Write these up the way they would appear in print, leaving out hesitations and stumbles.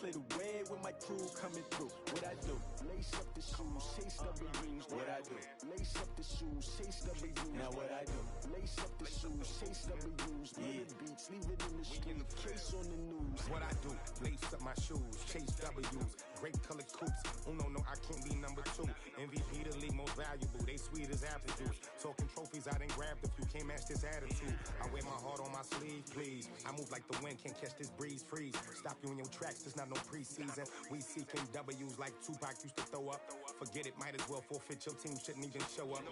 clear the way with my crew coming through. What I do? Lace up the shoes, chase W's. What I do? Lace up the shoes, chase W's. Now what I do? Lace up the shoes, chase W's. Yeah. Beats, leave it in the street, case on the news. What I do? Lace up my shoes, chase W's. Great colored coops. Oh no, I can't be number 2. MVP the league most valuable. They sweet as apple juice. Talking trophies, I done grabbed a few. Can't match this attitude. I wear my heart on my sleeve, please. I move like the wind, can't catch this breeze. Freeze. Stop you in your tracks. There's not no preseason. We seeking W's like Tupac used to throw up. Forget it, might as well forfeit. Your team shouldn't even show up.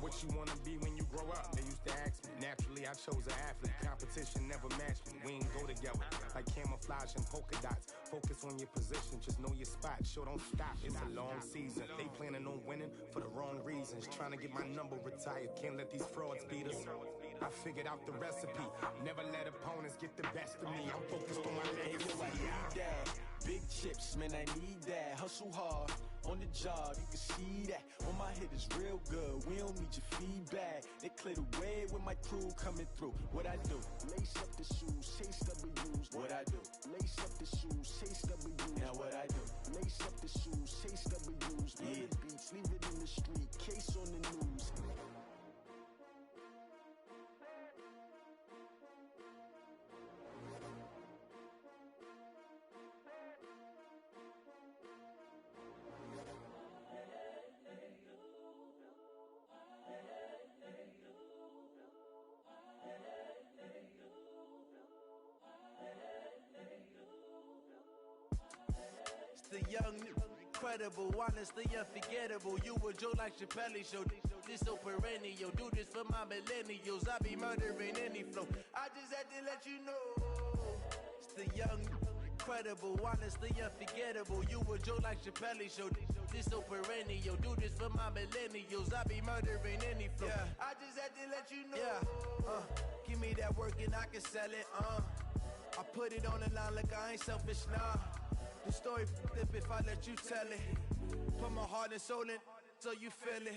What you wanna be when you grow up? They used to ask me. Naturally, I chose an athlete. Competition never matched me. We ain't go together like camouflage and polka dots. Focus on your position, just know your spot. Sure, don't stop. It's a long season. They planning on winning for the wrong reasons. Trying to get my number retired. Can't let these frauds beat us. I figured out the recipe. Never let opponents get the best of me. I'm focused on my legacy. I need that. Big chips, man, I need that. Hustle hard on the job, you can see that. On my head is real good, we don't need your feedback. They clear the way with my crew coming through. What I do? Lace up the shoes, chase W's. What I do? Lace up the shoes, chase W's. Now what I do? Lace up the shoes, chase W's. Yeah. Beats, leave it in the street, case on the news. The young, incredible, honestly unforgettable. You a Joe like Chappelle show. This so perennial. Do this for my millennials. I be murdering any flow. I just had to let you know. It's the young, incredible, honestly unforgettable. You a Joe like Chappelle show. This so perennial. Do this for my millennials. I be murdering any flow. Yeah. I just had to let you know. Yeah. Give me that work and I can sell it. I put it on the line like I ain't selfish, nah. The story flip if I let you tell it. Put my heart and soul in so you feel it.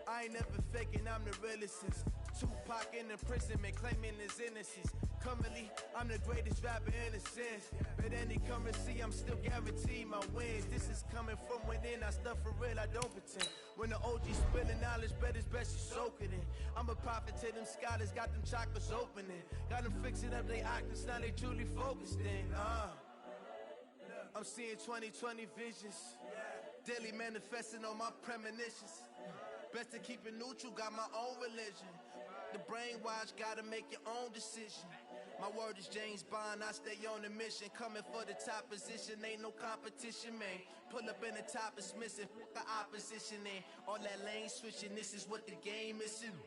I ain't never faking, I'm the realest since Tupac in imprisonment, claiming his innocence. Currently, I'm the greatest rapper in a sense. But any currency, I'm still guaranteed my wins. This is coming from within, I stuff for real, I don't pretend. When the OG spilling knowledge, bet it's best you soak it in. I'm a prophet to them scholars, got them chakras opening. Got them fixing up they octaves, now they truly focused in. I'm seeing 2020 visions, daily manifesting on my premonitions. Best to keep it neutral, got my own religion. The brainwash, gotta make your own decision. My word is James Bond, I stay on the mission. Coming for the top position, ain't no competition, man. Pull up in the top is missing, fuck the opposition in. All that lane switching, this is what the game is in.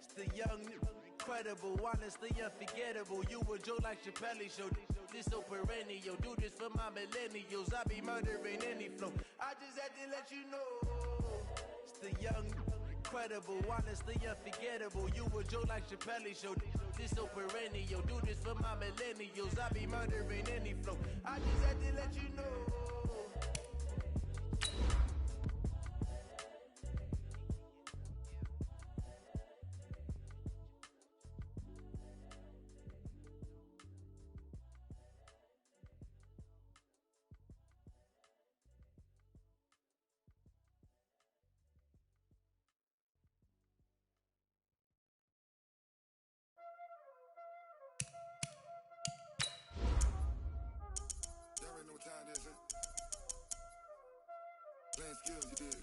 It's the young, incredible, honestly unforgettable. You a Joe like Chappelle show. This so perennial. Do this for my millennials. I be murdering any flow. I just had to let you know. It's the young, incredible, honestly unforgettable. You a Joe like Chappelle show. This so perennial. Do this for my millennials. I be murdering any flow. I just had to let you know. Playing skills, you did.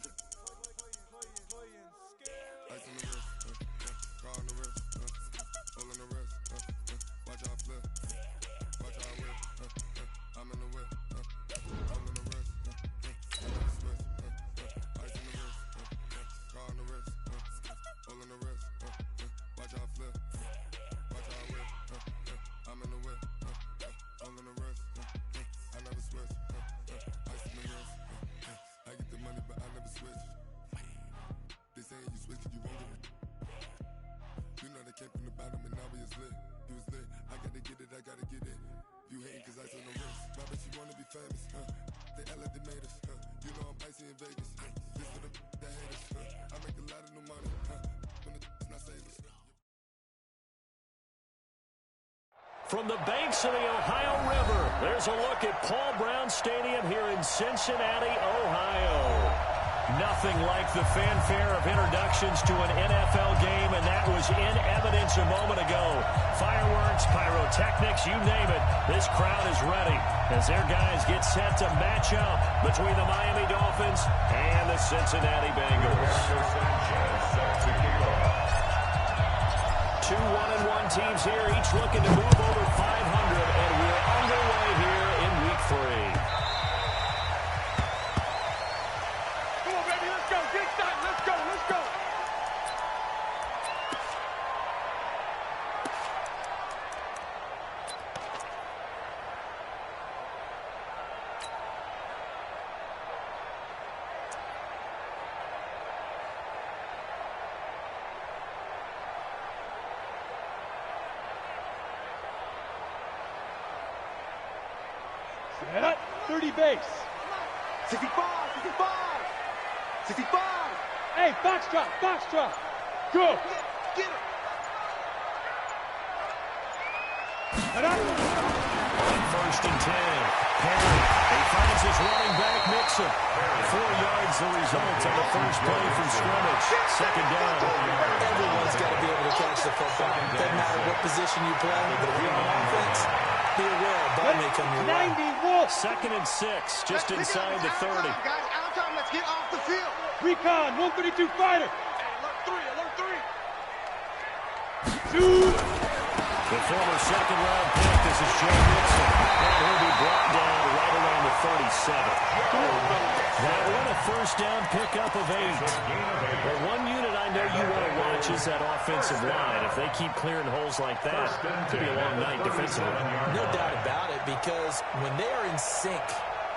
Ice on the wrist, car on the wrist, hole on the wrist, watch out flip, watch out whip, I'm in the whip, hole in the wrist, Swiss, ice on the wrist, car on the wrist, hole in the wrist, watch out flip, watch out whip, I'm in the whip, hole in the wrist, I never switch, ice on the wrist. I get the money, but I never switch. They saying you switch, you won't get it. You know they came from the bottom and now we is lit. You was lit, I gotta get it, I gotta get it. You hating cause ice on the wrist. My bitch, you wanna be famous, They act like they made us, You know I'm icy in Vegas, This for the that hate us, I make a lot of new money, When the not save us. From the banks of the Ohio River, there's a look at Paul Brown Stadium here in Cincinnati, Ohio. Nothing like the fanfare of introductions to an NFL game, and that was in evidence a moment ago. Fireworks, pyrotechnics, you name it. This crowd is ready as their guys get set to match up between the Miami Dolphins and the Cincinnati Bengals. Two 1-1 teams here, each looking to move over 500, and we're underway here in Week 3. Come on, baby, let's go. Get started. Let's go. Let's go. Set up. 30 base. 65. 65. 65. Hey, foxtrot, foxtrot. Go. Get it. Head up. On 1st and 10. Perry. He finds his running back, Mixon. 4 yards the result on the first play from scrimmage. Second down. Everyone's got to be able to catch the football. Doesn't matter what position you play, but if you're on offense, be aware, ball may come your way. 91. 2nd and 6, just inside the 30. Guys, out time, let's get off the field. Recon, 132 fighter. Alert 3. 2. The former second-round pick, this is Joe Mixon, and he'll be brought down right around the 37. That one a first down pickup of 8. Well, one unit I know you want to watch is that offensive line. If they keep clearing holes like that, it could be a long night defensively. No doubt about it, because when they are in sync,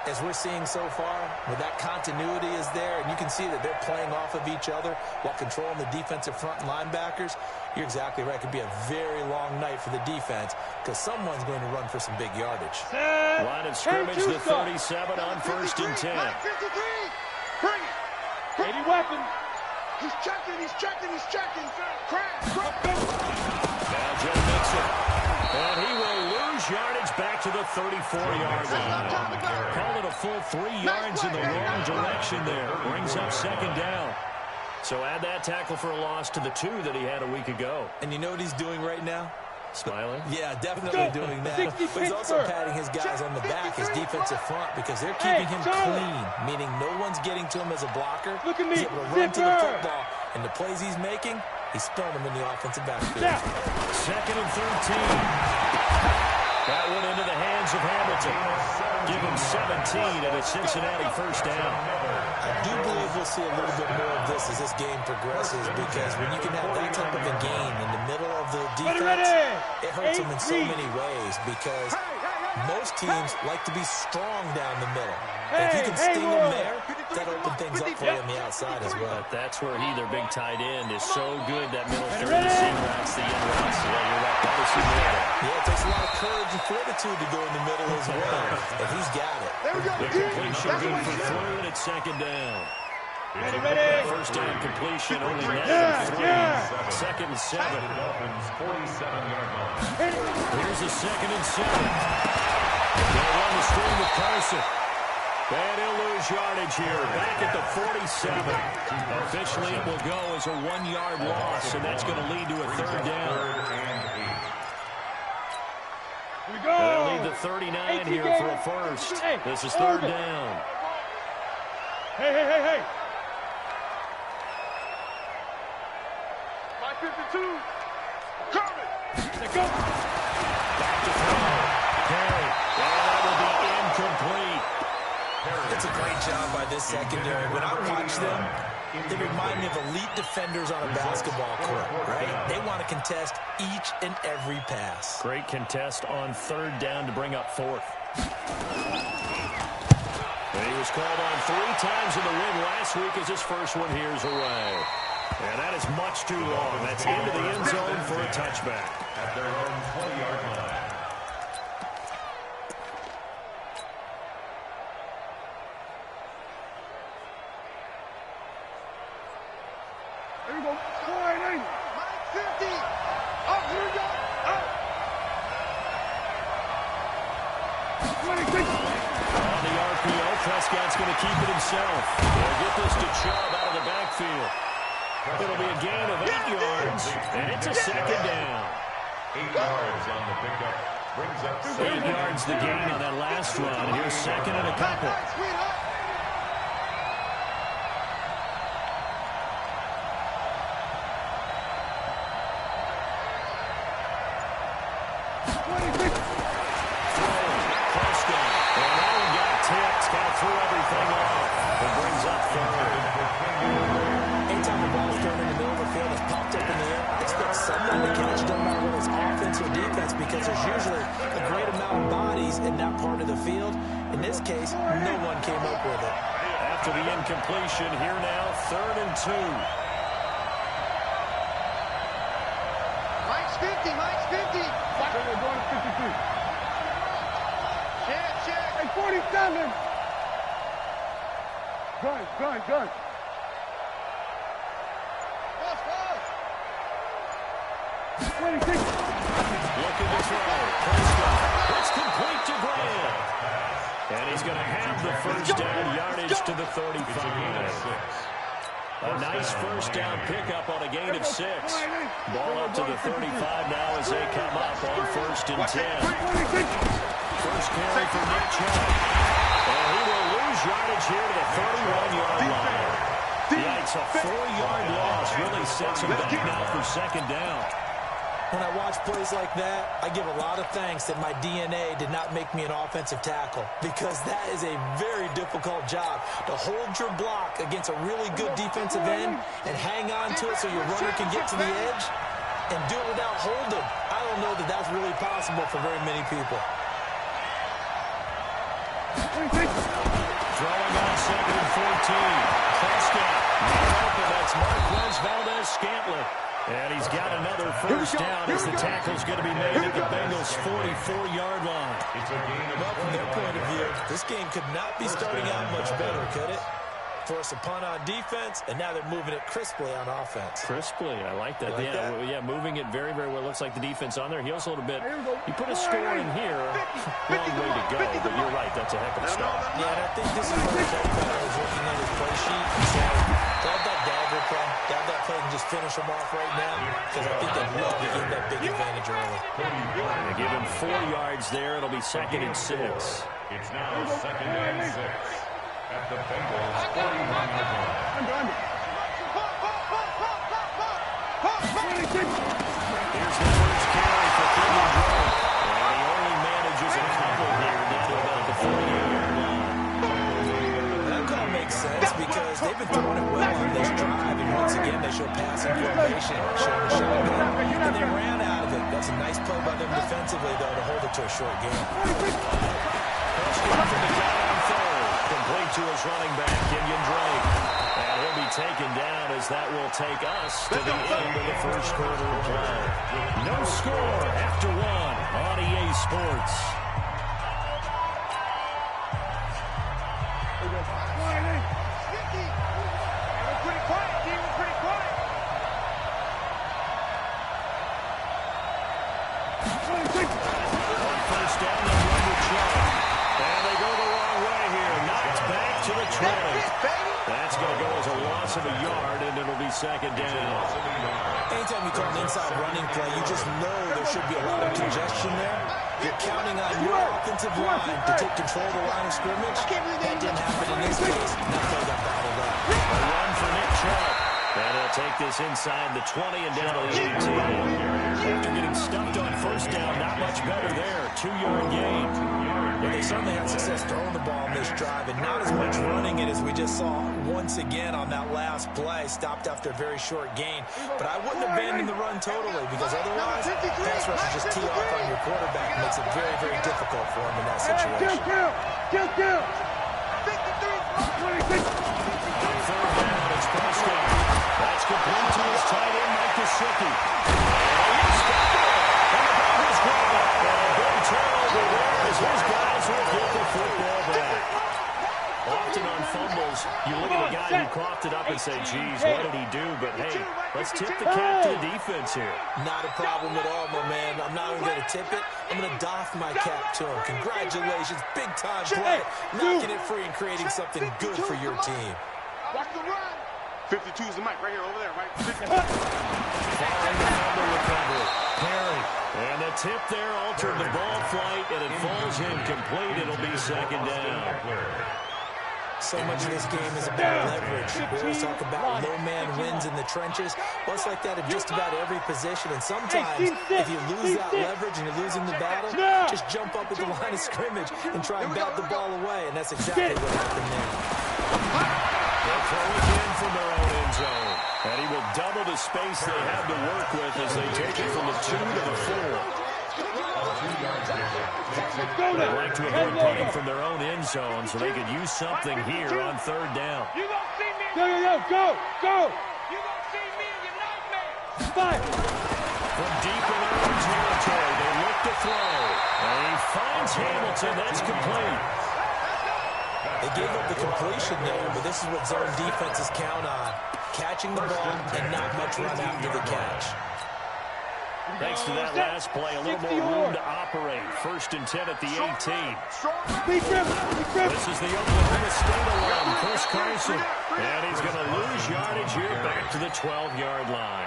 as we're seeing so far, where that continuity is there, and you can see that they're playing off of each other while controlling the defensive front linebackers, you're exactly right. It could be a very long night for the defense because someone's going to run for some big yardage. Line of scrimmage, the 37 on 1st and 10. 53. Bring it. 80 weapon. He's checking. Crash. Now Joe Mixon. And he will lose yardage back to the 34-yard line. Call it a full 3 yards in the wrong direction there. Brings up second down. So add that tackle for a loss to the 2 that he had a week ago. And you know what he's doing right now? Smiling? Yeah, definitely doing that. But he's also patting his guys on the back, his defensive front, because they're keeping him clean, meaning no one's getting to him as a blocker. Look at me. He's able to run to the football, and the plays he's making, he's spilling them in the offensive backfield. 2nd and 13. That one into the hands of Hamilton. Give him 17 and a Cincinnati first down. I do believe we'll see a little bit more of this as this game progresses, because when you can have that type of a game in the middle of the defense, it hurts them in so many ways, because most teams like to be strong down the middle. And if you can sting them there, that opens things up for you on the outside as well. But that's where he, their big tight end, is so good, that middle third, the seam routes, the in routes. Yeah, you're right. That was Yeah, it takes a lot of courage and fortitude to go in the middle as well. And he's got it. There we go. The completion good for 3, and it's second down. Ready. First down completion, only net of 3. 2nd and 7. Here's a 2nd and 7. They'll run the string with Carson. And he'll lose yardage here. Back at the 47. Officially, it will go as a 1-yard loss, and that's going to lead to a 3rd down. Here we go. They'll need the 39 here for a first. This is 3rd down. Hey. 552. Coming. Let's go. Back to throw. Perry. And that will be incomplete. It's a great job by this secondary. When I watch them, they remind me of elite defenders on a basketball court, right? They want to contest each and every pass. Great contest on 3rd down to bring up 4th. And he was called on 3 times in the win last week as his first one here's away. And that is much too long. That's into the end zone for a touchback. At their own 20-yard line. There we go. 480. 50. Up, here we go. Up. mascot's going to keep it himself. He'll get this to Chubb out of the backfield. It'll be a gain of 8 yards, and it's a second down. 8 yards on the pickup. Brings up 8 yards the gain on that last run. Here's second and a couple. Threw everything off. It brings up third. Anytime the ball's thrown in the middle of the field, it's popped up in the air, expect someone to catch it, no matter whether it's offense or defense, because there's usually a great amount of bodies in that part of the field. In this case, no one came up with it. After the incompletion, here now, 3rd and 2. Mike's 50, Mike's 50. They're going to 53. Check. Hey, 47. Gun. Pass. 26. Looking to throw. Prescott. It's complete to Graham. And he's going to have the first down yardage to the 35. A nice first down pickup on a gain of 6. Ball up to the 35 now as they come up on 1st and 10. First carry for Nick Chubb. And he will lose yardage here to the 31-yard line. Yeah, it's a 4-yard loss. Really sets him back now for second down. When I watch plays like that, I give a lot of thanks that my DNA did not make me an offensive tackle, because that is a very difficult job to hold your block against a really good defensive end and hang on to it so your runner can get to the edge and do it without holding. I don't know that that's really possible for very many people. Throwing on 2nd and 14. Prescott. Not open. That's Marquez Valdez-Scantling. And he's got another first down as the tackle's going to be made at the Bengals' 44-yard line. Well, from their point of view, this game could not be starting out much better, could it? Force a punt on defense, and now they're moving it crisply on offense. Crisply, I like that. Like that? Yeah, moving it very, very well. Looks like the defense on their heels a little bit. You put a score in here, long way to go, but you're right, that's a heck of a start. Yeah, and I think this is where Jake Bauer was looking at his play sheet and said, grab that dagger play, grab that play and just finish them off right now, because I think they'd love to get that big advantage early. They give him 4 yards there. It'll be 2nd and 6. It's now 2nd and 6. At the Bengals' 41-yard line. Here's the first carry for Kenyon Drake. And he only manages a couple here to get to about the 48-yard line. That call makes sense because they've been throwing it well on this drive, and once again they show passing formation, showing the shotgun, and they ran out of it. That's a nice play by them defensively, though, to hold it to a short game. Prescott from the count on 3rd. Complete to his running back, Kenyon Drake. And he'll be taken down as that will take us to the end of the first quarter of play. No score after 1 on EA Sports. On first down, they run with Chubb. And they go the wrong way here. Knocked back to the 20. That's going to go as a loss of a yard, and it'll be second down. Anytime you call an inside running play, you just know there should be a lot of congestion there. You're counting on your offensive line to take control of the line of scrimmage. That didn't happen in this case. That play got bottled up. A run for Nick Chubb. And he'll take this inside the 20 and down to the 18. After getting stuffed on first down, not much better there. 2-yard gain. Well, they certainly had success throwing the ball on this drive, and not as much running it as we just saw once again on that last play. Stopped after a very short gain. But I wouldn't abandon the run totally, because otherwise, pass rushers just tee off on your quarterback and makes it very, very difficult for him in that situation. Kill. 26. 53. On 3rd down, it's Prescott. That's complete to his tight end, Mike Gesicki. And he's got it. And the Bengals grab it. And a big turnover there as his guys will get the football back. Often on fumbles, you look at the guy who coughed it up and said, geez, what did he do? But, hey, let's tip the cap to the defense here. Not a problem at all, my man. I'm not even going to tip it. I'm going to doff my cap to him. Congratulations. Big-time play. Knocking it free and creating something good for your team. Watch the run. 52 is the mic right here, over there, right? Following the fumble recovery. Perry. And the tip there altered the ball flight, and it falls incomplete. It'll be second down. So much of this game is about leverage. We always talk about low man wins in the trenches. Well, it's like that in just about every position. And sometimes, if you lose that leverage and you're losing the battle, just jump up at the line of scrimmage and try and bat the ball away. And that's exactly what happened there. They'll throw again from their own end zone. And he will double the space they have to work with as they take it from the 2 to the 4. They'd like to avoid punting from their own end zone so they could use something here on third down. Go! You gonna see me in your nightmare. Fire! From deep in their own territory, they look to throw. And he finds Hamilton. That's complete. They gave up the completion there, but this is what zone defenses count on. Catching the ball and not much run after the catch. Thanks to that last play, a little more room to operate. 1st and 10 at the 18. This is the Oklahoma State alum, Chris Carson. And he's going to lose yardage here back to the 12-yard line.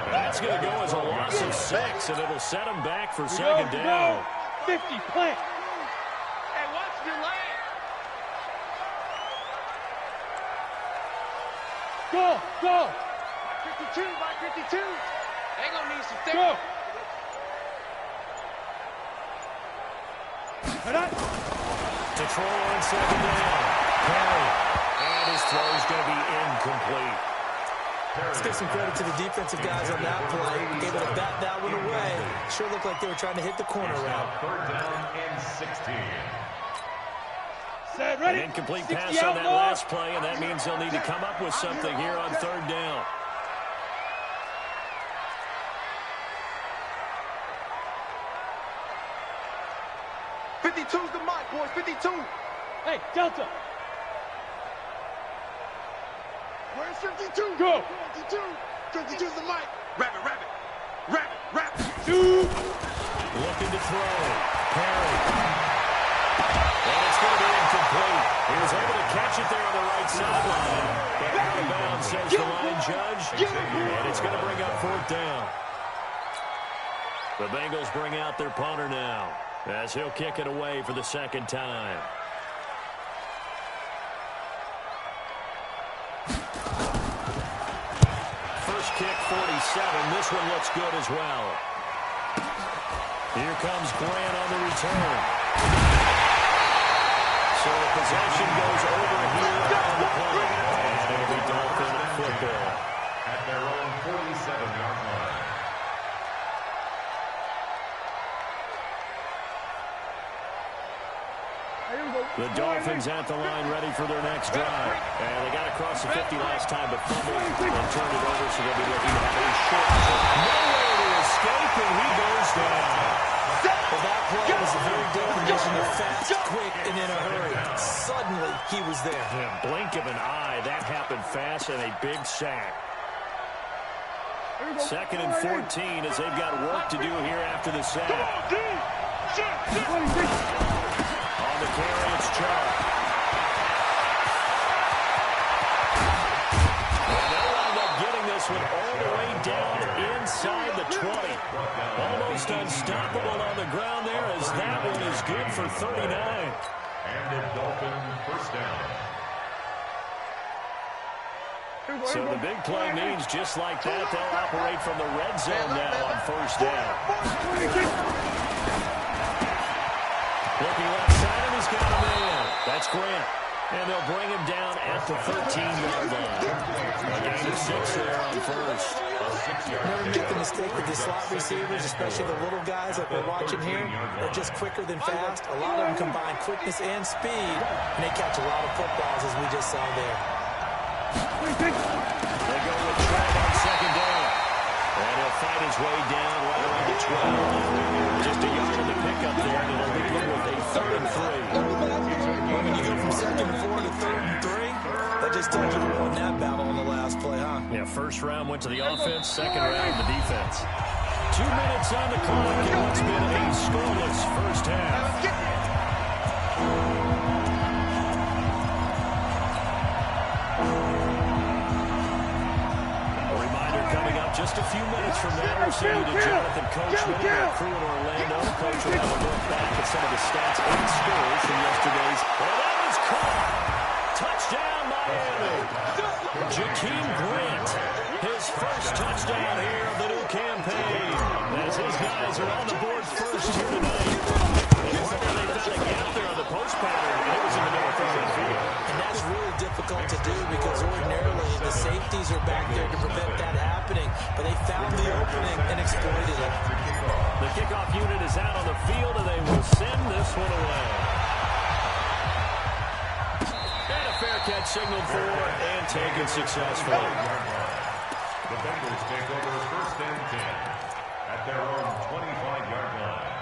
That's going to go as a loss of 6, and it'll set him back for second down. 50, plant. Hey, watch your leg. Go. By 52. They gonna need some therapy. Go. To throw on second down. Perry. And his throw is going to be incomplete. Let's give some credit to the defensive guys on that play. Able to bat that one away. Sure looked like they were trying to hit the corner route. Third down and 16. Set, ready. An incomplete pass on that last play, and that means they'll need to come up with something here on third down. Two's the mic, boys. 52. Hey, Delta. Where's 52? Go. 52. 52's the mic. Rabbit. Looking to throw. Perry. And it's going to be incomplete. He was able to catch it there on the right sideline. But out of bounds, says the line judge. And it's going to bring up 4th down. The Bengals bring out their punter now, as he'll kick it away for the second time. First kick, 47. This one looks good as well. Here comes Grant on the return. So possession goes over here on the punt. And it'll be Dolphin football. At their own 47-yard line. The Dolphins at the line ready for their next drive. And they got across the 50 last time, but fumbled and turned it over, so they'll be looking to have a short. Nowhere to escape, and he goes down. Well, that play was a very definition of fast, quick, and in a hurry. Suddenly, he was there. Yeah, blink of an eye. That happened fast and a big sack. 2nd and 14 as they've got work to do here after the sack. On the carry, it's Chubb. And they'll wind up getting this one all the way down inside the 20. Almost unstoppable on the ground there, as that one is good for 39. And the Dolphin first down. So the big play means just like that, they'll operate from the red zone now on first down. Looking left side, and he's got a man. That's Grant. And they'll bring him down at the 13-yard line. A gain of 6 there on first. Never make the mistake with the slot receivers, especially the little guys like we're watching here. They're just quicker than fast. A lot of them combine quickness and speed, and they catch a lot of footballs, as we just saw there. They go with Chubb on second down. And he'll fight his way down right around the 12. Just a yard in the pickup there, and it'll leave him with a 3rd and 3. When you go from 2nd and 4 to 3rd and 3, that just nice touch of the ball in that battle on the last play, huh? Yeah, first round went to the offense, second round the defense. 2 minutes on the clock, and it's been a scoreless first half. A reminder coming up just a few minutes from now. We're sending to Jonathan Coachman and our crew in Orlando. Coach will have a look back at some of the stats and scores from yesterday's. Well, that was caught. Touchdown, Miami. Jakeem Grant, his first touchdown here of the new campaign. As his guys are on the board first here tonight. They found a gap there on the post pattern. It was in the middle of the field. And that's really difficult to do because ordinarily the safeties are back there to prevent that happening. But they found the opening and exploited it. The kickoff unit is out on the field, and they will send this one away. And a fair catch signaled for and taken successfully. The Bengals take over first and 10 at their own 25-yard line.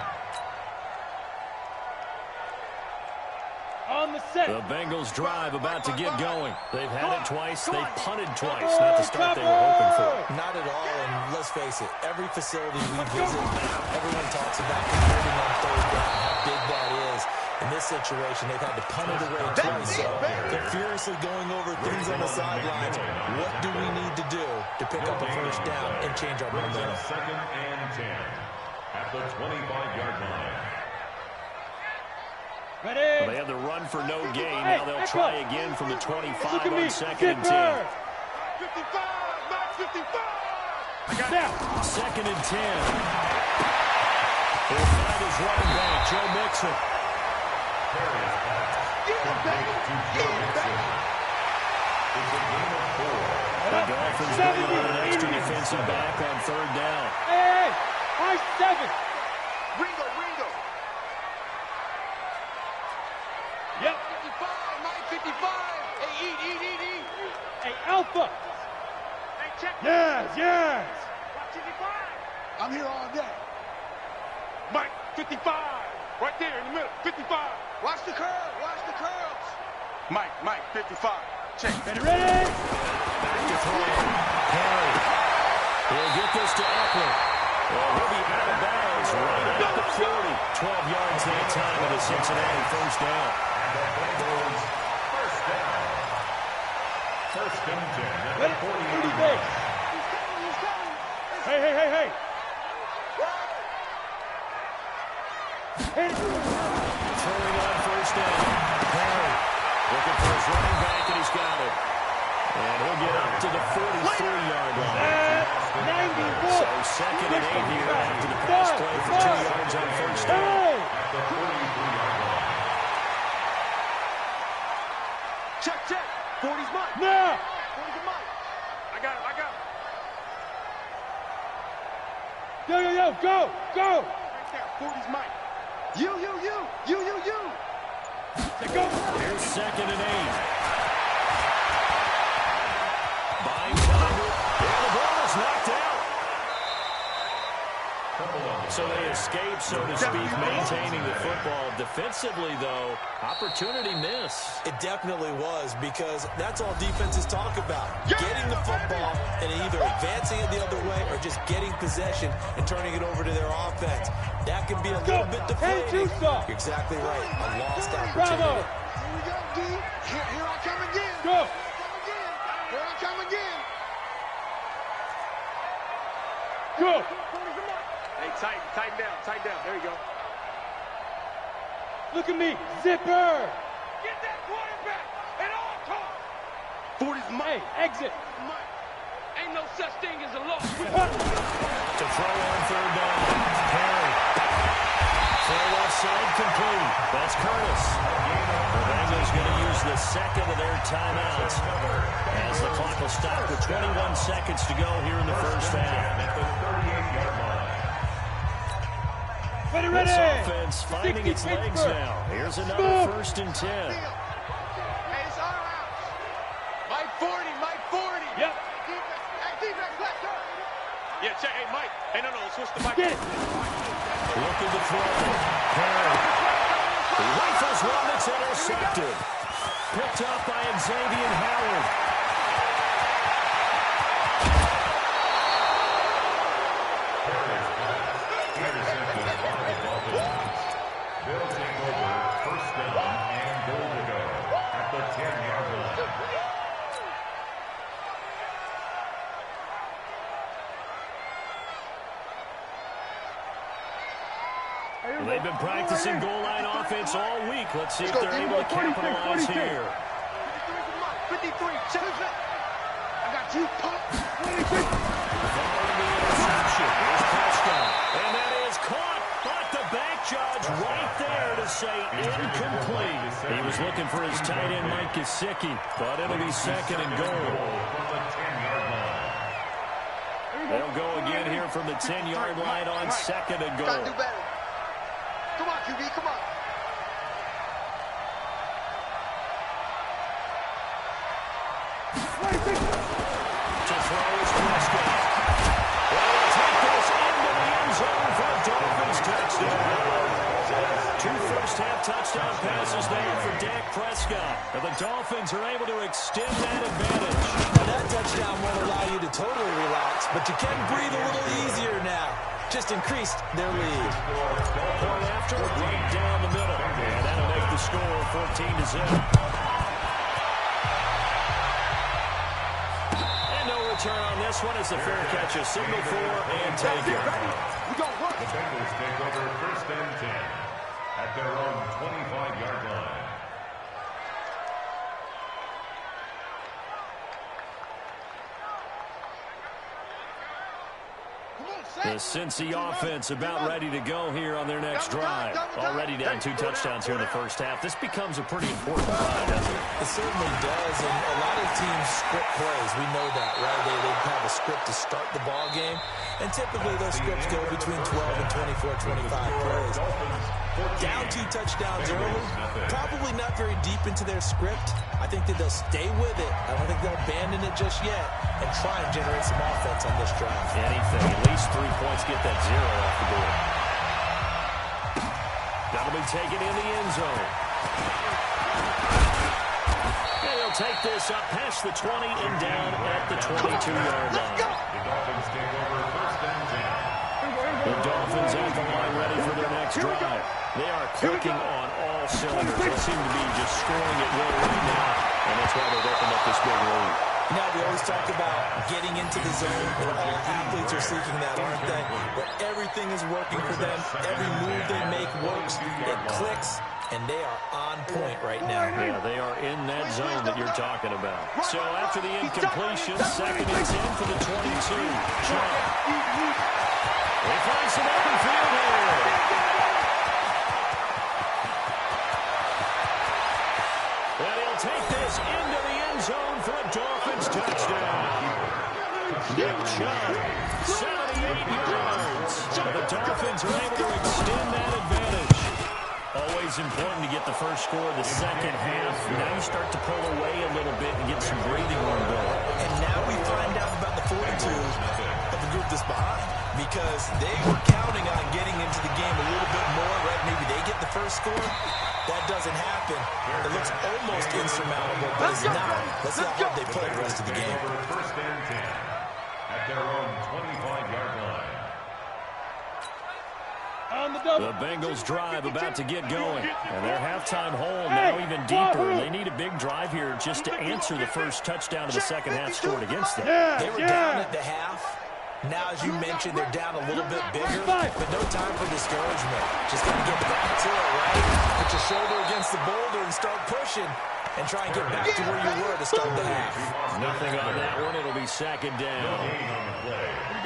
On the set. The Bengals drive about to get going. They've had it twice. They've punted twice. Not the start they were hoping for. Not at all, and let's face it, every facility we visit, everyone talks about converting on third down, how big that is. In this situation, they've had to punt it away twice, so they're furiously going over things on the sidelines. What do we need to do to pick up a first down and change our momentum? Second and 10 at the 25-yard line. Ready. They had the run for no gain. Now they'll try again from the 25 on second and 10. 55, not 55. I got it. Second and 10. He'll find his running back, Joe Mixon. Get him, baby. Get him, baby. It's a game of 4. The Dolphins bring on an extra defensive back on third down. Hey, high 7. Ringo. Yep. 55, Mike, 55. Hey, eat. Hey, Alpha. Hey, check. Yes. Watch 55. I'm here all day. Mike, 55. Right there in the middle, 55. Watch the curls. Mike, 55. Check. Ready. Back to throw. Perry. He'll get this to Eckler. Well, he'll be out of bounds right at the 40. 12 yards that time of the Cincinnati first down. The Bengals first down. First and 10 at the 40-yard line. He's coming. Hey. Throwing on first down. Perry looking for his running back, and he's got it. And he'll get up to the 43-yard line. 94. So second and 8 here after the pass play for 2 yards on first down. At the 43-yard line. Check. 40's Mike. Now. 40's Mike. I got him. Yo, go. Right there, 40's Mike. You. Go. Here's second and 8. Buying time. And the ball is knocked out. So they escape, so to speak, maintaining the football. Defensively, though, opportunity miss. It definitely was, because that's all defenses talk about. Getting the football and either advancing it the other way or just getting possession and turning it over to their offense. That can be a little bit deflating. You're exactly right. A lost opportunity. Bravo. Here we go, D. Here I come again. Go. Here I come again. Go. Hey, tighten down. There you go. Look at me. Zipper. Get that quarterback at all costs. 40's Mike. Hey, exit. Mike. Ain't no such thing as a loss. To throw on third down. Perry. Throw left side complete. That's Curtis. The Bengals going to use the second of their timeouts as the clock will stop with 21 seconds to go here in the first half. At the 38-yard line. Ready. This offense finding its legs now. Here's another first and 10. Hey, it's our house. Mike 40. Yep. Defense, let's go. Yeah, check. Hey, Mike. Hey, no, switch the Mike. Get it. Looking to throw. Perry. He rifles one that's intercepted. Picked up by Xavier Howard. hold. They'll take over first down and goal to go at the 10-yard line. They've been practicing goal line offense all week. Let's see if they're able to capitalize here. 53, check it. I got you, pop. Following the interception, here's Prescott. And that is caught, but the back judge right there to say incomplete. He was looking for his tight end, Mike Gesicki, but it'll be second and goal. From the 10-yard line. They'll go again here from the 10-yard line on second and goal. Gotta do better. Come on, QB, come on. To throw is Prescott. Well, he'll take this into the end zone for a Dolphins touchdown. 2 first-half touchdown passes there for Dak Prescott. And the Dolphins are able to extend that advantage. Now that touchdown won't allow you to totally relax, but you can breathe a little easier now. Just increased their lead. Point after, right down the middle. And that'll make the score 14-0. And no return on this one as the fair catch is signaled for and taken. We got work. The Bengals take over first and 10 at their own 25-yard line. The Cincy offense about ready to go here on their next drive. Already down 2 touchdowns here in the first half. This becomes a pretty important drive, doesn't it? It certainly does, and a lot of teams script plays. We know that, right? They have a script to start the ball game, and typically those scripts go between 12 and 24, 25 plays. Down 2 touchdowns early, probably not very deep into their script. I think that they'll stay with it. I don't think they'll abandon it just yet and try and generate some offense on this drive. Anything, at least 3 points, get that 0 off the board. That'll be taken in the end zone. And he'll take this up past the 20 and down at the 22-yard line. The Dolphins take over first and 10. The Dolphins at the line ready for their next drive. They are clicking on all cylinders. They seem to be just scoring at will right now, and that's why they've opened up this big lead. Now, we always talk about getting into the zone, and all athletes are seeking that, aren't they? Where everything is working for them, every move they make works, it clicks, and they are on point right now. Yeah, they are in that zone that you're talking about. So after the incompletion, second and 10 for the 22. He finds some open field here. And he'll take this into the end zone for a Dolphins touchdown. Nick Chubb, 78 yards. The Dolphins are able to extend that advantage. Always important to get the first score of the second half. Now you start to pull away a little bit and get some breathing room going. And now we find out about the fortitude of the group that's behind, because they were counting on getting into the game a little bit more, right? Maybe they get the first score. That doesn't happen. It looks almost insurmountable, but it's not. Let's see how hard they play the rest of the game. First and 10 at their own 25-yard line. The Bengals drive about to get going, and their halftime hole now even deeper. They need a big drive here just to answer the first touchdown of the second half scored against them. They were down at the half. Now, as you mentioned, they're down a little bit bigger, but no time for discouragement. Just got to get back to it, right? Put your shoulder against the boulder and start pushing, and try and get back to where you were to start the half. Nothing on that one. It'll be second down.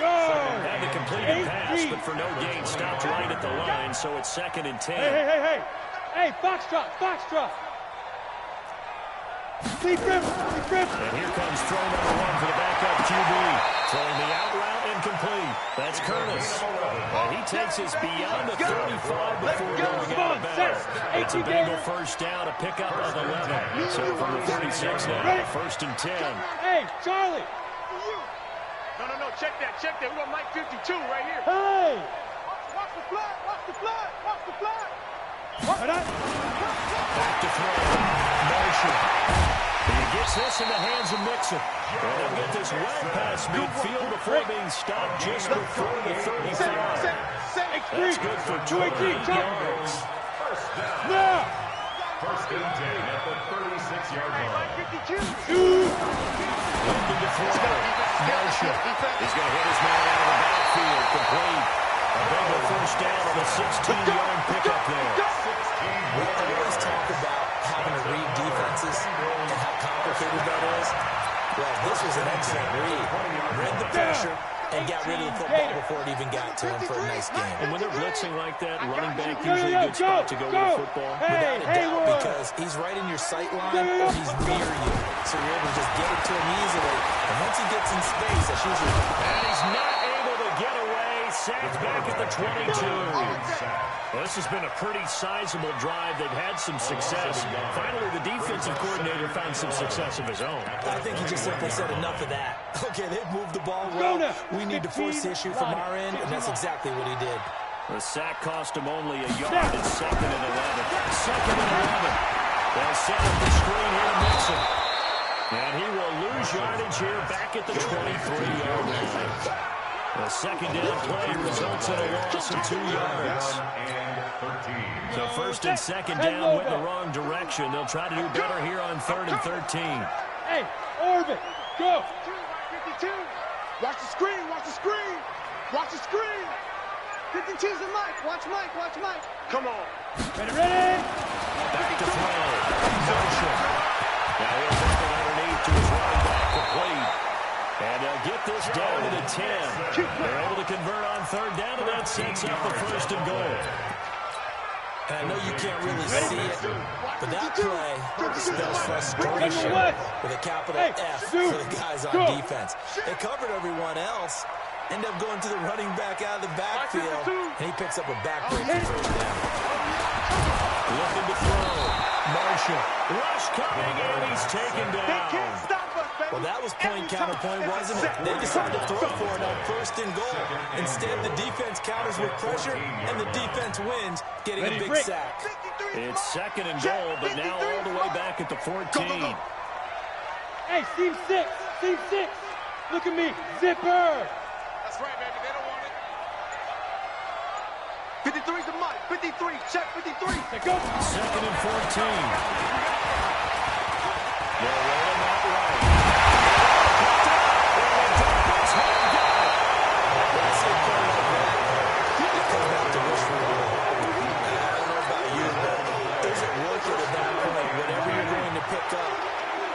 Had the completed pass, but for no gain, stopped right at the line, so it's second and 10. Hey, Foxtrot. Deep grip. And here comes throw number 1 for the backup QB. Throwing the out route incomplete. That's Curtis. And he takes us beyond the 35 before going out of bounds. It's a Bengal first down, a pickup of 11. So from the 36 now, first and 10. Hey, Charlie. No, check that. We got Mike 52 right here. Hey. Watch the flag. Back to throw. Motion. He gets Puts this in the hands of Mixon. And they'll get this well past midfield before being stopped just before the 35. That's good for 28 yards. First and 10 at the 36-yard line. Looking to throw. Marshall. He's going to hit his man out of the backfield. Complete. A big first down on a 16-yard pickup there. We always talk about having to read defenses and how complicated that is. Well, this was an excellent read. Read the pressure and got rid of the football before it even got to him for a nice game. And when they're blitzing like that, running back usually a good spot to go with the football. Without a doubt, because he's right in your sight line or he's near you. So you're able to just get it to him easily. And once he gets in space, that's usually... And he's not able to get away. Sacked back at the 22. Well, this has been a pretty sizable drive. They've had some success. Finally, the defensive coordinator found some success of his own. I think he just simply said enough of that. Okay, they've moved the ball well. We need to force the issue from our end, and that's exactly what he did. The sack cost him only a yard. It's 2nd and 11. 2nd and 11. They'll set up the screen here to Mixon. And he will lose yardage here back at the 23-yard line. The second down play results in a loss of 2 yards. So first and second down went in the wrong direction. They'll try to do better here on 3rd and 13. Hey, Orbit, go. 52. Watch the screen, watch the screen. Watch the screen. 52's the Mike. Watch Mike, watch Mike. Come on. Ready? Back to throw. Marshall. Now he'll work it underneath to his running back, complete. And they'll get this down to the 10. They're able to convert on 3rd down, and that sets up the 1st and goal. And I know you can't really see it, but that play spells frustration with a capital F for the guys on defense. They covered everyone else, end up going to the running back out of the backfield, and he picks up a backbreaking first down. Looking to throw. Marshall. Rush coming, and he's taken down. Well, that was point counterpoint, wasn't it? They decided to throw for it on 1st and goal. Instead, the defense counters with pressure, and the defense wins, getting a big sack. It's 2nd and goal, but now all the way back at the 14. Hey, Team 6, Team 6. Look at me, zipper. That's right, baby. They don't want it. 53's the Mike. 53. Check 53. Let's go. 2nd and 14. They're rolling that right.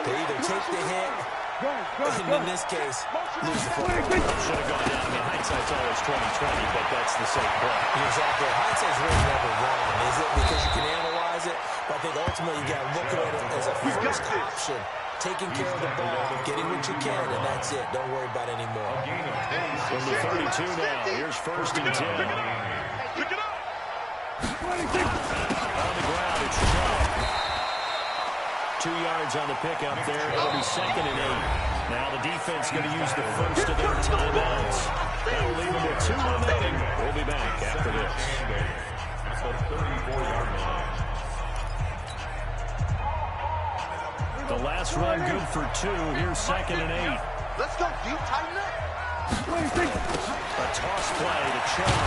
They either take the hit, and in this case, lose the football. Should have gone down. I mean, hindsight's always 20/20, but that's the same play. Exactly. Hindsight's really never wrong, is it? Because you can analyze it, but I think ultimately you got to look at it as a first option. Taking care of the ball, getting what you can, and that's it. Don't worry about any more. From the 32 now, here's 1st and 10. Pick it up. On the ground, it's Chubb. 2 yards on the pickup there. It'll be 2nd and 8. Now the defense going to use the first of their timeouts. That'll leave them with 2 remaining. We'll be back after this. The last run good for 2. Here's 2nd and 8. Let's go deep, tighten up. A toss play to Chubb.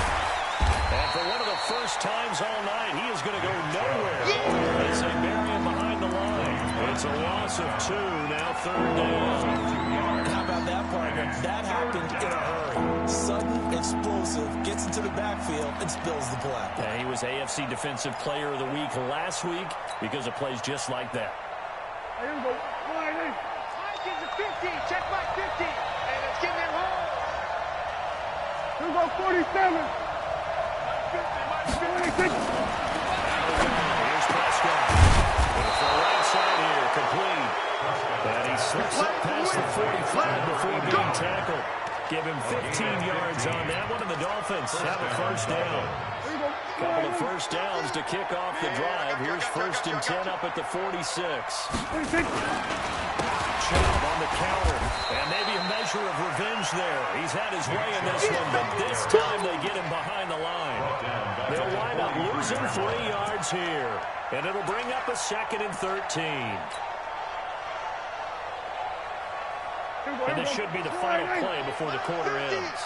And for one of the first times all night, he is going to go nowhere. As they bury him behind the line. It's a loss of 2, now 3rd down. How about that, partner? That happened in a hurry. Sudden, explosive, gets into the backfield, and spills the play. Yeah, he was AFC Defensive Player of the Week last week because of plays just like that. Here we go. Mike is a 50. Check Mike 50. And it's getting him home. Here we go, 47. Here's Prescott. For the right side here, complete. And he slips up past the 45 before being tackled. Give him 15 yards on that one, and the Dolphins have a first down. Couple of first downs to kick off the drive. Here's 1st and 10 up at the 46. Chubb on the counter, and maybe a measure of revenge there. He's had his way in this one, but this time they get him behind the line. They'll wind up losing 3 yards here, and it'll bring up a 2nd and 13. And this should be the final play before the quarter ends.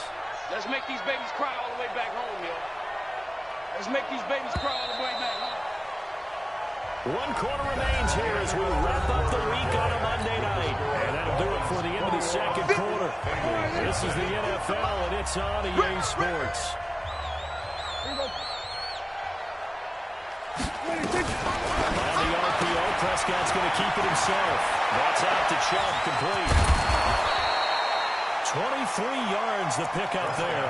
Let's make these babies cry all the way back home, yo. Let's make these babies cry all the way back home. One quarter remains here as we wrap up the week on a Monday night. And that'll do it for the end of the second quarter. This is the NFL, and it's on EA Sports. On the RPO, Prescott's going to keep it himself. That's out to Chubb, complete. 23 yards the pickup there.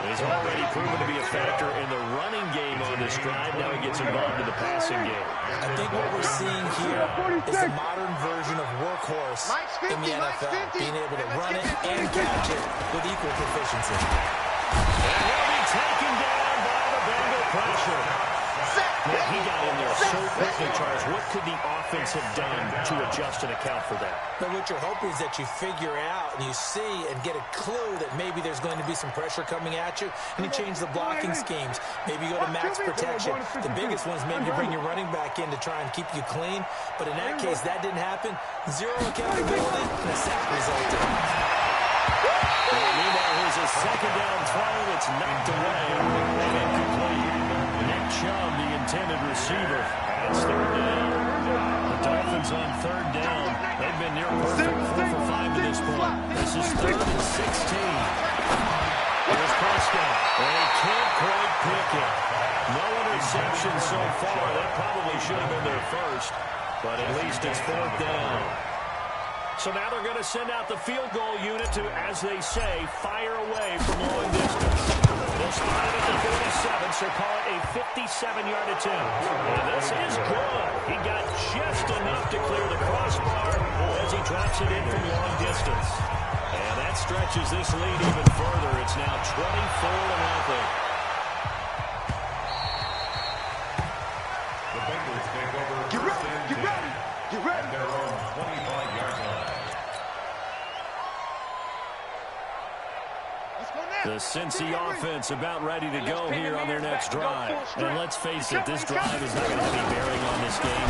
He's already proven to be a factor in the running game on this drive. Now he gets involved in the passing game. I think what we're seeing here is a modern version of workhorse in the NFL, being able to run it and catch it with equal proficiency. And he'll be taken down by the Bengal pressure. Man, he got in there so quickly, Charles. What could the offense have done to adjust and account for that? But what you're hoping is that you figure out and you see and get a clue that maybe there's going to be some pressure coming at you, and you change the blocking schemes. Maybe you go to max protection. The biggest ones, maybe you bring your running back in to try and keep you clean. But in that case, that didn't happen. Zero accountability, and a sack resulted. Meanwhile, here's a second down throw that's knocked away and incomplete. Nick Chubb, the intended receiver. It's third down. The Dolphins on third down. They've been near perfect, 4 for 5 to this point. This is 3rd and 16. Here's Prescott. And he can't quite pick it. No interception so far. That probably should have been their first, but at least it's 4th down. So now they're going to send out the field goal unit to, as they say, fire away from long distance. They'll spot it at the 47, so call it a 57-yard attempt. And this is good. He got just enough to clear the crossbar as he drops it in from long distance. And that stretches this lead even further. It's now 24-0. The Bengals take over. Get ready, get ready, get ready. At their own 25-yard line. The Cincy offense about ready to go here on their next drive. And let's face it, this drive is not going to have any bearing on this game.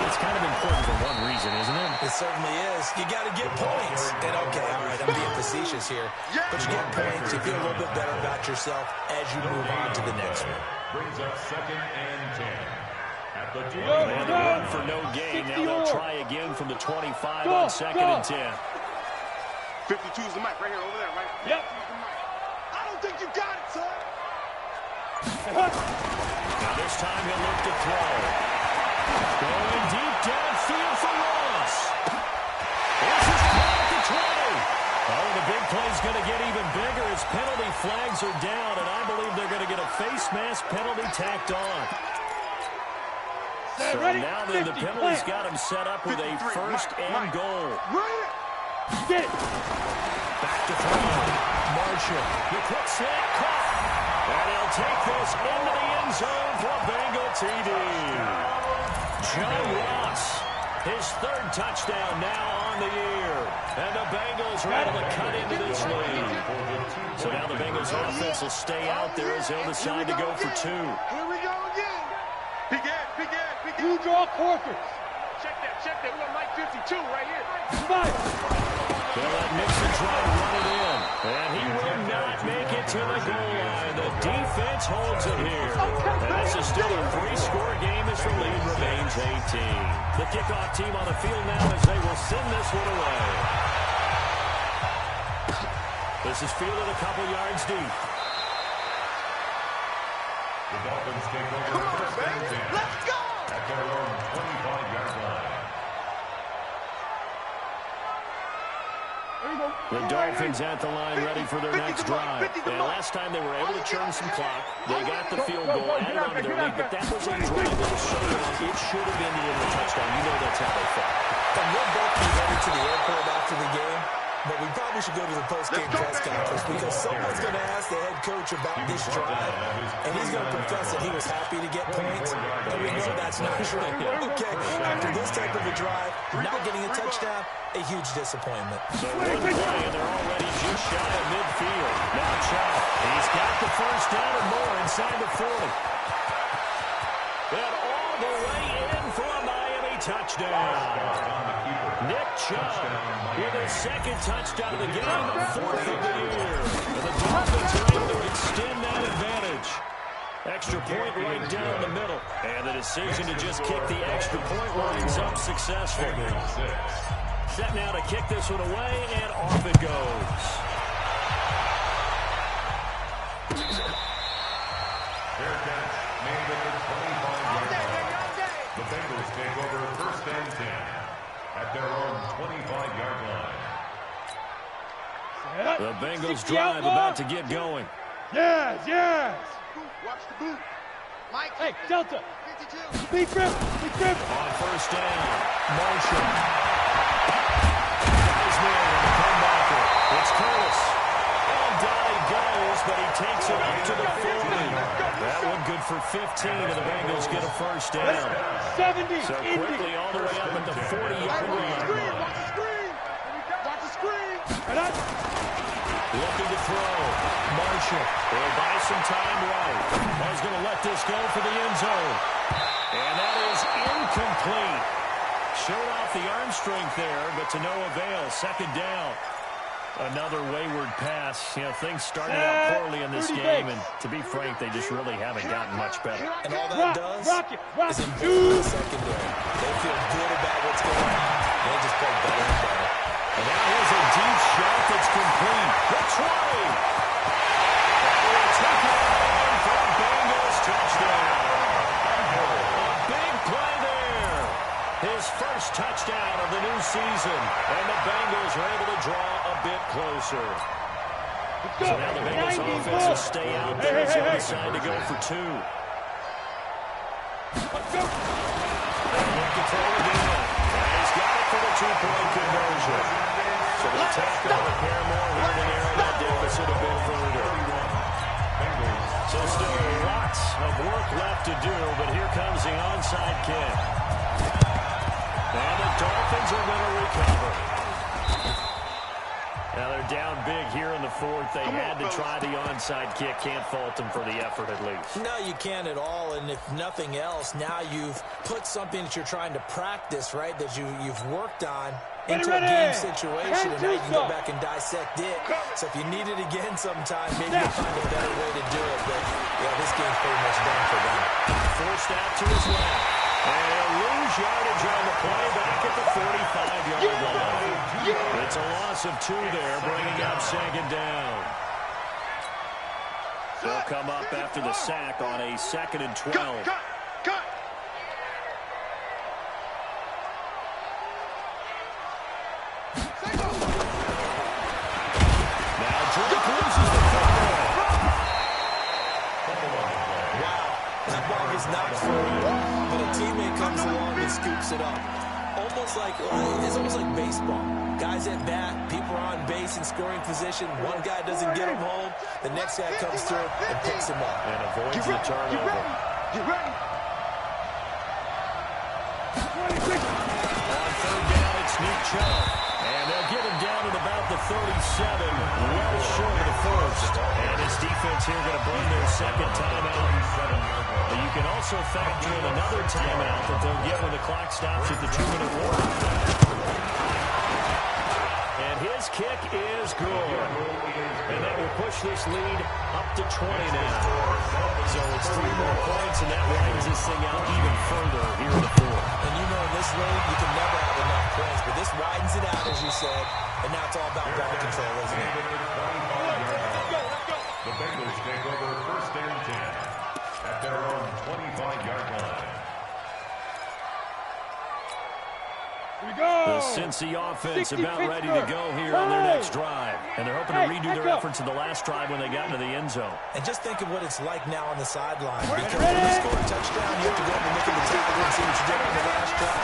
It's kind of important for one reason, isn't it? It certainly is. You got to get points. And okay, all right, I'm being facetious here. But you get points, you feel a little bit better about yourself as you move on to the next one. Brings up 2nd and 10. At the 20. And the run for no gain. Now they'll try again from the 25 on 2nd and 10. 52 is the mic right here, over there, right? Yep. I don't think you got it, son. Now this time he'll look to throw. Going deep downfield for Ross. This is caught at the 20. Oh, the big play's going to get even bigger as penalty flags are down, and I believe they're going to get a face mask penalty tacked on. So now then the penalty's got him set up with a 1st and goal. Get it. Back to throw. Marshall. The quick slant caught. And he'll take this into the end zone for a Bengal TD. John Ross, his 3rd touchdown now on the year. And the Bengals are able to cut into this lead. So now the Bengals offense will stay out there as they'll decide to go for 2. Here we go again. Big Ed, big Ed, big Ed. You draw quarters. Check that, check that. We got Mike 52 right here. They'll let Mixon try to run it in. And he will not make it to the goal line. The defense holds it here. And this is still a 3-score game as the lead remains 18. The kickoff team on the field now as they will send this one away. This is fielded a couple yards deep. The Dolphins take over 1st and 10. Let's go. At their own 25-yard line. The Dolphins at the line ready for their next drive. And last time they were able to churn some clock. They got the field goal, added on to their lead, but that was a drive that was so long. It should have ended in a touchdown. You know that's how they felt. And we'll both be headed to the airport after the game, but we probably should go to the post-game press conference because someone's going to ask the head coach about this drive, and he's going to profess that he was happy to get points, and we know that's not true. Okay, after this type of a drive, not getting a touchdown, a huge disappointment. So one play, and they're already just shy of midfield. Now Chubb, he's got the 1st down and more inside the 40. And all the way in for a Miami touchdown. Nick Chubb with his second touchdown of the game, fourth of the year. And the Dolphins are able to extend that advantage. Extra point right down the middle. And the decision to just kick the extra point lines up successful. Set now to kick this one away, and off it goes. Fair catch made at the 25-yard line. The Bengals take over first and 10 at their own 25-yard line. The Bengals drive about to get going. Yes, yes. Watch the boot. Mike. Hey, Delta. 52. Be grip. On first down, Marshall. Guys near on the comebacker. It's Curtis. And down he goes, but he takes it up to the 40. That one good for 15, and the Bengals get a first down. 70. So quickly all the way up at the 40-yard line. Watch the screen. Watch the screen. Looking to throw. Marshall will buy some time right. He's going to let this go for the end zone. And that is incomplete. Showed off the arm strength there, but to no avail. Second down. Another wayward pass. You know, things started out poorly in this game, and to be frank, they just really haven't gotten much better. And all that does is improve the secondary. They feel good about what's going on. They just play better and better. And now here's a deep shot that's complete. The 20. And we'll take it on for a Bengals touchdown. A big play there. His first touchdown of the new season. And the Bengals are able to draw a bit closer. So now the Bengals offense will stay out there. It's inside to go for two. Let's go. And look to throw again. And he's got it for the two-point conversion. So they'll take a pair more here to narrow that deficit a bit further. So still lots of work left to do, but here comes the onside kick. And the Dolphins are going to recover. Now they're down big here in the fourth. They had to try the onside kick. Can't fault them for the effort at least. No, you can't at all. And if nothing else, now you've put something that you're trying to practice, right, that you've worked on into a game situation, and now you can go back and dissect it. So if you need it again sometime, maybe you'll find a better way to do it. But, yeah, this game's pretty much done for them. Forced out to his left. And he'll lose yardage on the play back at the 45-yard line. It's a loss of 2 there, bringing up second down. They'll come up after the sack on a 2nd and 12. Cut. Now Drake loses the football. Wow, that ball was not thrown. But a teammate comes along and scoops it up. It's almost like baseball. Guys at bat, people are on base in scoring position. One guy doesn't get him home. The next guy comes through and picks him up. And avoids the turnover. Get ready. On third down, it's Nick Chubb. And they'll get him down at about the 37, well short of the first. And his defense here going to burn their second timeout. But you can also factor in another timeout that they'll get when the clock stops at the 2-minute warning. And his kick is good. And that will push this lead up to 20 now. So it's 3 more points, and that widens this thing out even further here in the fourth. And you know in this league, you can never have enough points. But this widens it out, as you said. And now it's all about ball control, isn't it? The Bengals take over first and 10 at their own 25-yard line. The Cincy offense about ready to go here on their next drive. And they're hoping to redo their efforts in the last drive when they got into the end zone. And just think of what it's like now on the sideline. Because when you score a touchdown, you have to go up and look at the tape and see what you did on the last drive.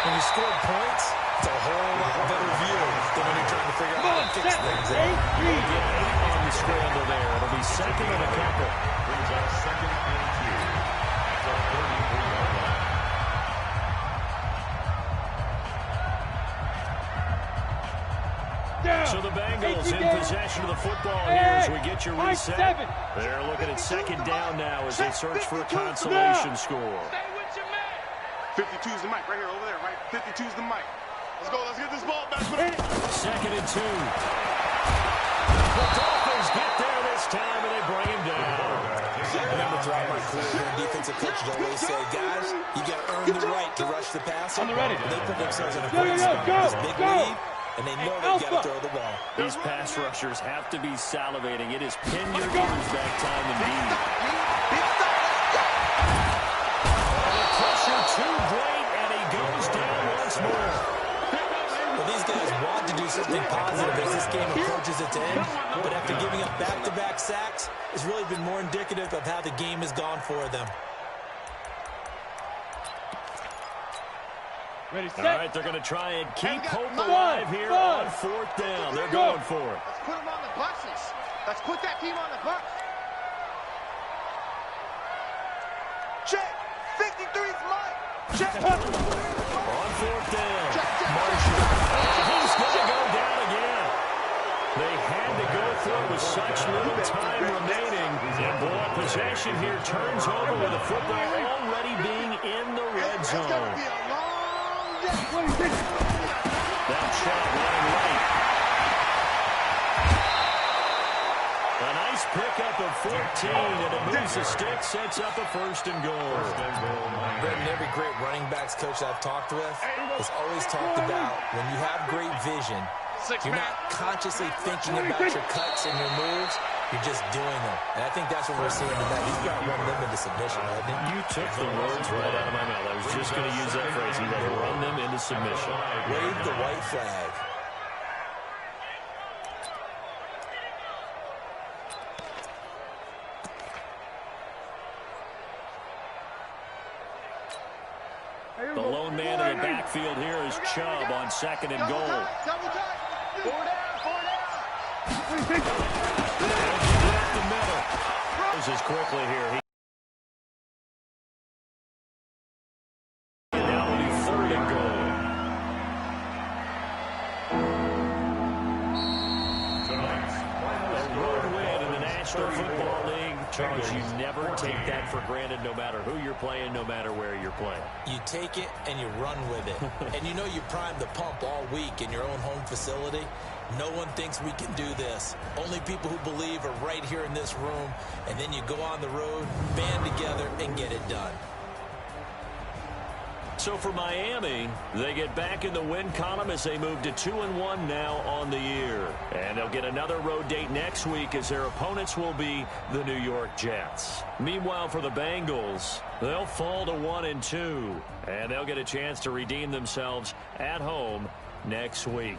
When you score points, it's a whole lot better view than when you're trying to figure out how to fix things. Yeah, on the scramble there. It'll be second and a couple. Brings up second and 2 at the 33-yard line. So the Bengals in possession of the football here as we get your reset. They're looking at second down now as they search for a consolation score. 52's the mic right here, over there, right? 52's the mic. Let's go. Let's get this ball back. 2nd and 2. The Dolphins get there this time, and they bring him down. I remember throughout my career here, defensive coaches always say, guys, you got to earn the right to rush the passer. They put themselves in a great spot with this big lead, and they know they've got to throw the ball. These pass rushers have to be salivating. It is pin your ears back time indeed. The pressure too great, and he goes down once more. Well, these guys want to do something positive as this game approaches its end, but after giving up back-to-back sacks, it's really been more indicative of how the game has gone for them. Ready, set. All right, they're going to try and keep hope alive here on 4th down. They're going for it. Let's put them on the buses. Let's put that team on the bus. Check. 53's Mike. Check. On 4th down. Marshall. He's going to go down again. They had to go for it with such little time remaining. And boy, possession here turns over with the football already being in the red zone. That shot running late. A nice pickup of 14, and it moves the stick, sets up a 1st and goal. Brendan, every great running backs coach I've talked with has always talked about when you have great vision, you're not consciously thinking about your cuts and your moves, you're just doing them. And I think that's what we're seeing tonight. He's got to run them into submission, hasn't he? You took the words right out of my mouth. I was just going to use that phrase. He had to run them into submission. Wave the white flag. The lone man in the backfield here is Chubb on 2nd and goal. The middle. Closes quickly here. Now only 3rd and goal. A road win in the National Football League. Charles, you never take that for granted no matter who you're playing, no matter where you're playing. You take it and you run with it. And you know you primed the pump all week in your own home facility. No one thinks we can do this. Only people who believe are right here in this room. And then you go on the road, band together, and get it done. So for Miami, they get back in the win column as they move to 2-1 now on the year. And they'll get another road date next week as their opponents will be the New York Jets. Meanwhile, for the Bengals, they'll fall to 1-2. And they'll get a chance to redeem themselves at home next week.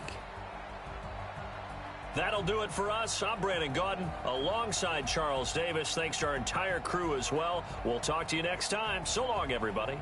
That'll do it for us. I'm Brandon Gaudin alongside Charles Davis. Thanks to our entire crew as well. We'll talk to you next time. So long, everybody.